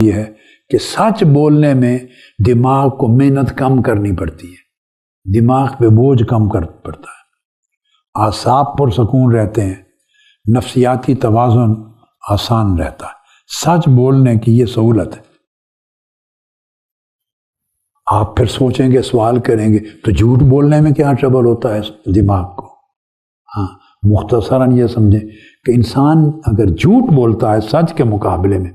یہ ہے کہ سچ بولنے میں دماغ کو محنت کم کرنی پڑتی ہے، دماغ پہ بوجھ کم پڑتا ہے، اعصاب پرسکون رہتے ہیں، نفسیاتی توازن آسان رہتا ہے۔ سچ بولنے کی یہ سہولت ہے۔ آپ پھر سوچیں گے، سوال کریں گے تو جھوٹ بولنے میں کیا ٹربل ہوتا ہے دماغ کو؟ ہاں، مختصراً یہ سمجھیں کہ انسان اگر جھوٹ بولتا ہے سچ کے مقابلے میں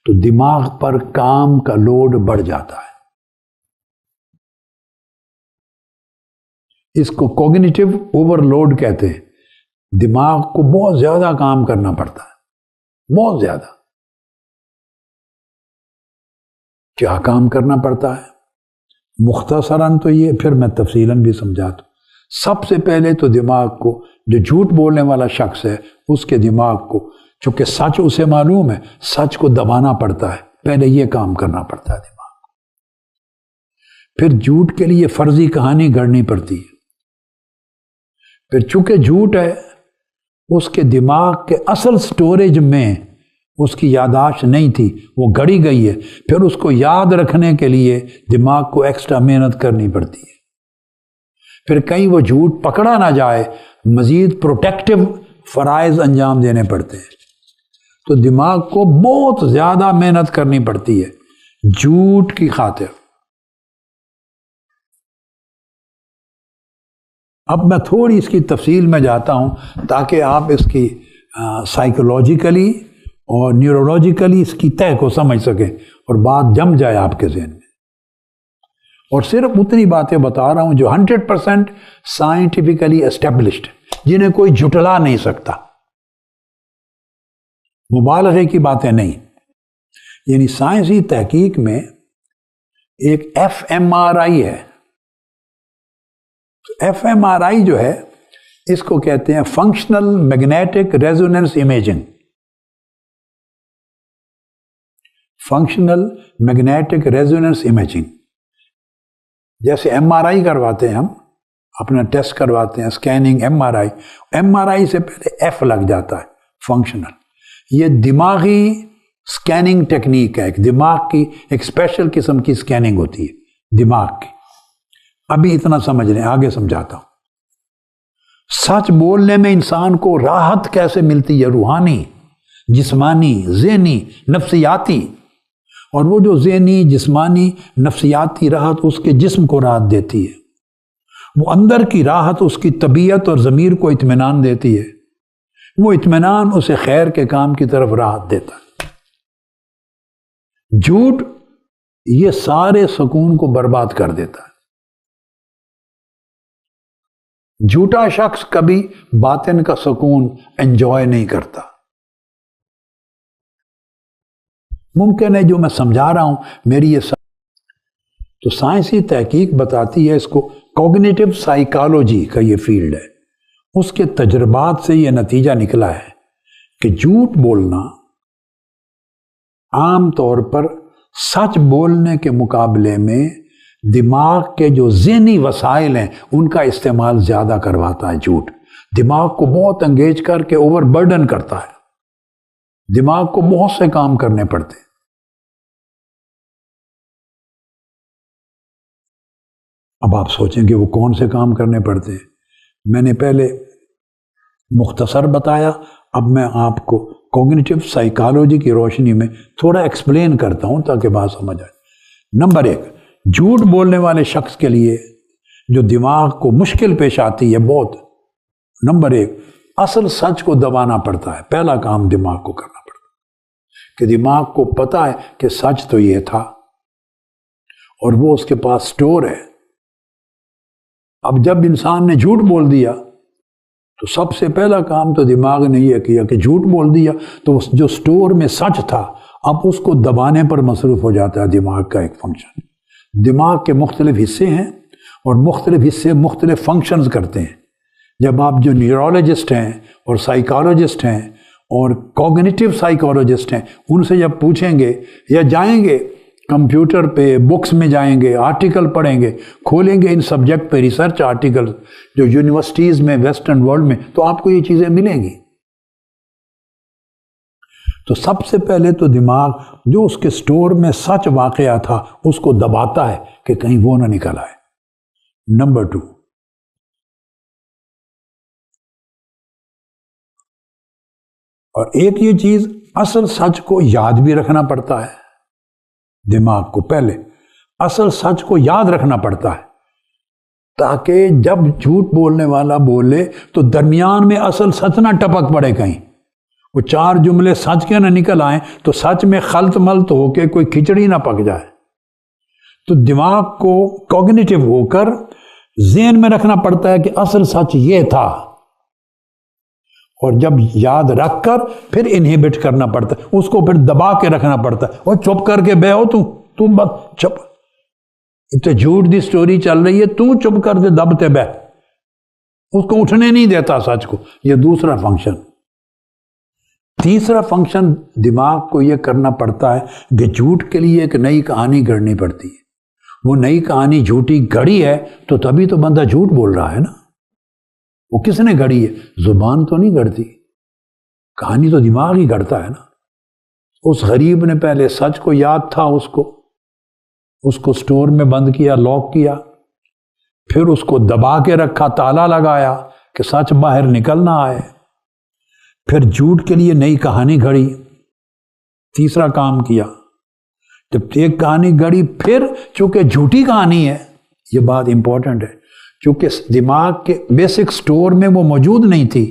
تو دماغ پر کام کا لوڈ بڑھ جاتا ہے۔ اس کو کوگنیٹو اوور لوڈ کہتے ہیں۔ دماغ کو بہت زیادہ کام کرنا پڑتا ہے، بہت زیادہ۔ کیا کام کرنا پڑتا ہے؟ مختصراً تو یہ، پھر میں تفصیلاً بھی سمجھاتا ہوں۔ سب سے پہلے تو دماغ کو، جو جھوٹ بولنے والا شخص ہے اس کے دماغ کو، چونکہ سچ اسے معلوم ہے، سچ کو دبانا پڑتا ہے، پہلے یہ کام کرنا پڑتا ہے دماغ کو۔ پھر جھوٹ کے لیے فرضی کہانی گڑھنی پڑتی ہے۔ پھر چونکہ جھوٹ ہے، اس کے دماغ کے اصل سٹوریج میں اس کی یادداشت نہیں تھی، وہ گڑھی گئی ہے، پھر اس کو یاد رکھنے کے لیے دماغ کو ایکسٹرا محنت کرنی پڑتی ہے۔ پھر کہیں وہ جھوٹ پکڑا نہ جائے، مزید پروٹیکٹیو فرائض انجام دینے پڑتے ہیں، تو دماغ کو بہت زیادہ محنت کرنی پڑتی ہے جھوٹ کی خاطر۔ اب میں تھوڑی اس کی تفصیل میں جاتا ہوں تاکہ آپ اس کی سائیکولوجیکلی اور نیورولوجیکلی اس کی تہ کو سمجھ سکیں اور بات جم جائے آپ کے ذہن میں۔ اور صرف اتنی باتیں بتا رہا ہوں جو 100% سائنٹیفکلی اسٹیبلشڈ، جنہیں کوئی جھٹلا نہیں سکتا، مبالغے کی باتیں نہیں۔ یعنی سائنسی تحقیق میں ایک FMRI ہے۔ FMRI جو ہے اس کو کہتے ہیں functional magnetic resonance imaging. Functional magnetic resonance imaging, جیسے MRI کرواتے ہیں، ہم اپنا ٹیسٹ کرواتے ہیں اسکیننگ MRI سے پہلے F لگ جاتا ہے، فنکشنل۔ یہ دماغی اسکیننگ ٹیکنیک ہے، ایک دماغ کی ایک اسپیشل قسم کی اسکیننگ ہوتی ہے دماغ کی۔ ابھی اتنا سمجھ لیں، آگے سمجھاتا ہوں۔ سچ بولنے میں انسان کو راحت کیسے ملتی ہے، روحانی، جسمانی، ذہنی، نفسیاتی۔ اور وہ جو ذہنی، جسمانی، نفسیاتی راحت اس کے جسم کو راحت دیتی ہے، وہ اندر کی راحت اس کی طبیعت اور ضمیر کو اطمینان دیتی ہے، وہ اطمینان اسے خیر کے کام کی طرف راحت دیتا ہے۔ جھوٹ یہ سارے سکون کو برباد کر دیتا ہے۔ جھوٹا شخص کبھی باطن کا سکون انجوائے نہیں کرتا۔ ممکن ہے جو میں سمجھا رہا ہوں میری یہ تو سائنسی تحقیق بتاتی ہے، اس کو کوگنیٹو سائیکالوجی کا یہ فیلڈ ہے۔ اس کے تجربات سے یہ نتیجہ نکلا ہے کہ جھوٹ بولنا عام طور پر سچ بولنے کے مقابلے میں دماغ کے جو ذہنی وسائل ہیں ان کا استعمال زیادہ کرواتا ہے۔ جھوٹ دماغ کو بہت انگیج کر کے اوور برڈن کرتا ہے، دماغ کو بہت سے کام کرنے پڑتے ہیں۔ اب آپ سوچیں کہ وہ کون سے کام کرنے پڑتے ہیں؟ میں نے پہلے مختصر بتایا، اب میں آپ کو کوگنیٹو سائیکالوجی کی روشنی میں تھوڑا ایکسپلین کرتا ہوں تاکہ بات سمجھ آئے۔ نمبر 1، جھوٹ بولنے والے شخص کے لیے جو دماغ کو مشکل پیش آتی ہے بہت، نمبر 1، اصل سچ کو دبانا پڑتا ہے۔ پہلا کام دماغ کو کرنا پڑتا ہے کہ دماغ کو پتا ہے کہ سچ تو یہ تھا اور وہ اس کے پاس سٹور ہے۔ اب جب انسان نے جھوٹ بول دیا تو سب سے پہلا کام تو دماغ نے یہ کیا کہ جھوٹ بول دیا تو جو سٹور میں سچ تھا اب اس کو دبانے پر مصروف ہو جاتا ہے۔ دماغ کا ایک فنکشن، دماغ کے مختلف حصے ہیں اور مختلف حصے مختلف فنکشنز کرتے ہیں۔ جب آپ جو نیورولوجسٹ ہیں اور سائیکالوجسٹ ہیں اور کوگنیٹو سائیکالوجسٹ ہیں ان سے جب پوچھیں گے یا جائیں گے کمپیوٹر پہ، بکس میں جائیں گے، آرٹیکل پڑھیں گے، کھولیں گے ان سبجیکٹ پہ ریسرچ آرٹیکل جو یونیورسٹیز میں ویسٹرن ورلڈ میں، تو آپ کو یہ چیزیں ملیں گی۔ تو سب سے پہلے تو دماغ جو اس کے سٹور میں سچ واقعہ تھا اس کو دباتا ہے کہ کہیں وہ نہ نکل آئے۔ نمبر 2، اور ایک یہ چیز، اصل سچ کو یاد بھی رکھنا پڑتا ہے دماغ کو، پہلے اصل سچ کو یاد رکھنا پڑتا ہے تاکہ جب جھوٹ بولنے والا بولے تو درمیان میں اصل سچ نہ ٹپک پڑے، کہیں وہ 4 جملے سچ کے نہ نکل آئیں تو سچ میں خلط ملط ہو کے کوئی کھچڑی نہ پک جائے۔ تو دماغ کو کوگنیٹو ہو کر ذہن میں رکھنا پڑتا ہے کہ اصل سچ یہ تھا، اور جب یاد رکھ کر پھر انہیبٹ کرنا پڑتا ہے، اس کو پھر دبا کے رکھنا پڑتا ہے، اور چپ کر کے بے ہو تم بس چپ، تو جھوٹ دی سٹوری چل رہی ہے، تو چپ کر کے دبتے بے، اس کو اٹھنے نہیں دیتا سچ کو۔ یہ دوسرا فنکشن۔ تیسرا فنکشن دماغ کو یہ کرنا پڑتا ہے کہ جھوٹ کے لیے ایک نئی کہانی گڑھنی پڑتی ہے۔ وہ نئی کہانی جھوٹی گھڑی ہے تو تبھی تو بندہ جھوٹ بول رہا ہے نا۔ وہ کس نے گھڑی ہے؟ زبان تو نہیں گھڑتی، کہانی تو دماغ ہی گھڑتا ہے نا۔ اس غریب نے پہلے سچ کو یاد تھا، اس کو سٹور میں بند کیا، لاک کیا، پھر اس کو دبا کے رکھا، تالا لگایا کہ سچ باہر نکل نہ آئے، پھر جھوٹ کے لیے نئی کہانی گھڑی، تیسرا کام کیا۔ جب ایک کہانی گھڑی، پھر چونکہ جھوٹی کہانی ہے، یہ بات امپورٹنٹ ہے، چونکہ دماغ کے بیسک سٹور میں وہ موجود نہیں تھی،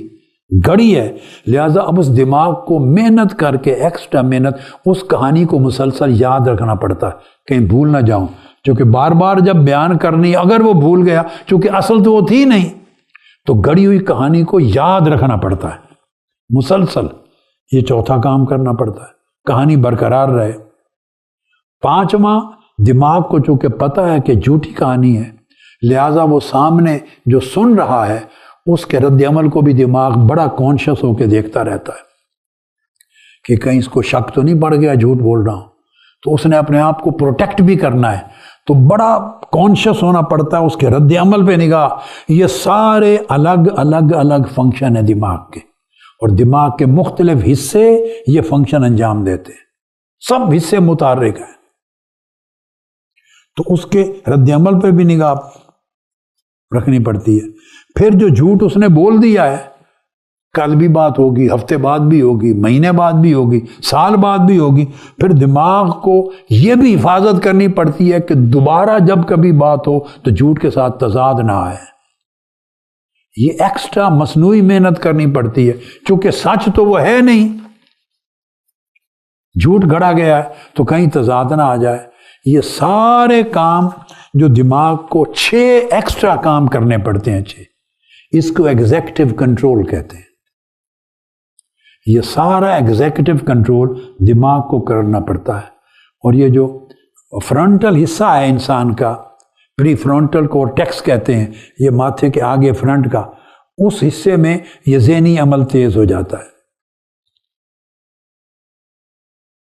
گھڑی ہے، لہذا اب اس دماغ کو محنت کر کے، ایکسٹرا محنت، اس کہانی کو مسلسل یاد رکھنا پڑتا ہے، کہیں بھول نہ جاؤں، چونکہ بار بار جب بیان کرنی، اگر وہ بھول گیا، چونکہ اصل تو وہ تھی نہیں، تو گھڑی ہوئی کہانی کو یاد رکھنا پڑتا ہے مسلسل۔ یہ چوتھا کام کرنا پڑتا ہے، کہانی برقرار رہے۔ پانچواں، دماغ کو چونکہ پتہ ہے کہ جھوٹی کہانی ہے، لہٰذا وہ سامنے جو سن رہا ہے اس کے رد عمل کو بھی دماغ بڑا کانشیس ہو کے دیکھتا رہتا ہے کہ کہیں اس کو شک تو نہیں پڑ گیا جھوٹ بول رہا ہوں، تو اس نے اپنے آپ کو پروٹیکٹ بھی کرنا ہے، تو بڑا کانشیس ہونا پڑتا ہے، اس کے رد عمل پہ نگاہ۔ یہ سارے الگ الگ فنکشن ہیں دماغ کے، اور دماغ کے مختلف حصے یہ فنکشن انجام دیتے ہیں، سب حصے متحرک ہیں، تو اس کے رد عمل پہ بھی نگاہ رکھنی پڑتی ہے۔ پھر جو جھوٹ اس نے بول دیا ہے، کل بھی بات ہوگی، ہفتے بعد بھی ہوگی، مہینے بعد بھی ہوگی، سال بعد بھی ہوگی، پھر دماغ کو یہ بھی حفاظت کرنی پڑتی ہے کہ دوبارہ جب کبھی بات ہو تو جھوٹ کے ساتھ تضاد نہ آئے۔ یہ ایکسٹرا مصنوعی محنت کرنی پڑتی ہے، چونکہ سچ تو وہ ہے نہیں، جھوٹ گھڑا گیا ہے، تو کہیں تضاد نہ آ جائے۔ یہ سارے کام جو دماغ کو 6 ایکسٹرا کام کرنے پڑتے ہیں، 6، اس کو ایگزیکٹو کنٹرول کہتے ہیں۔ یہ سارا ایگزیکٹو کنٹرول دماغ کو کرنا پڑتا ہے، اور یہ جو فرنٹل حصہ ہے انسان کا، پری فرنٹل کورٹیکس کہتے ہیں، یہ ماتھے کے آگے فرنٹ کا، اس حصے میں یہ ذہنی عمل تیز ہو جاتا ہے۔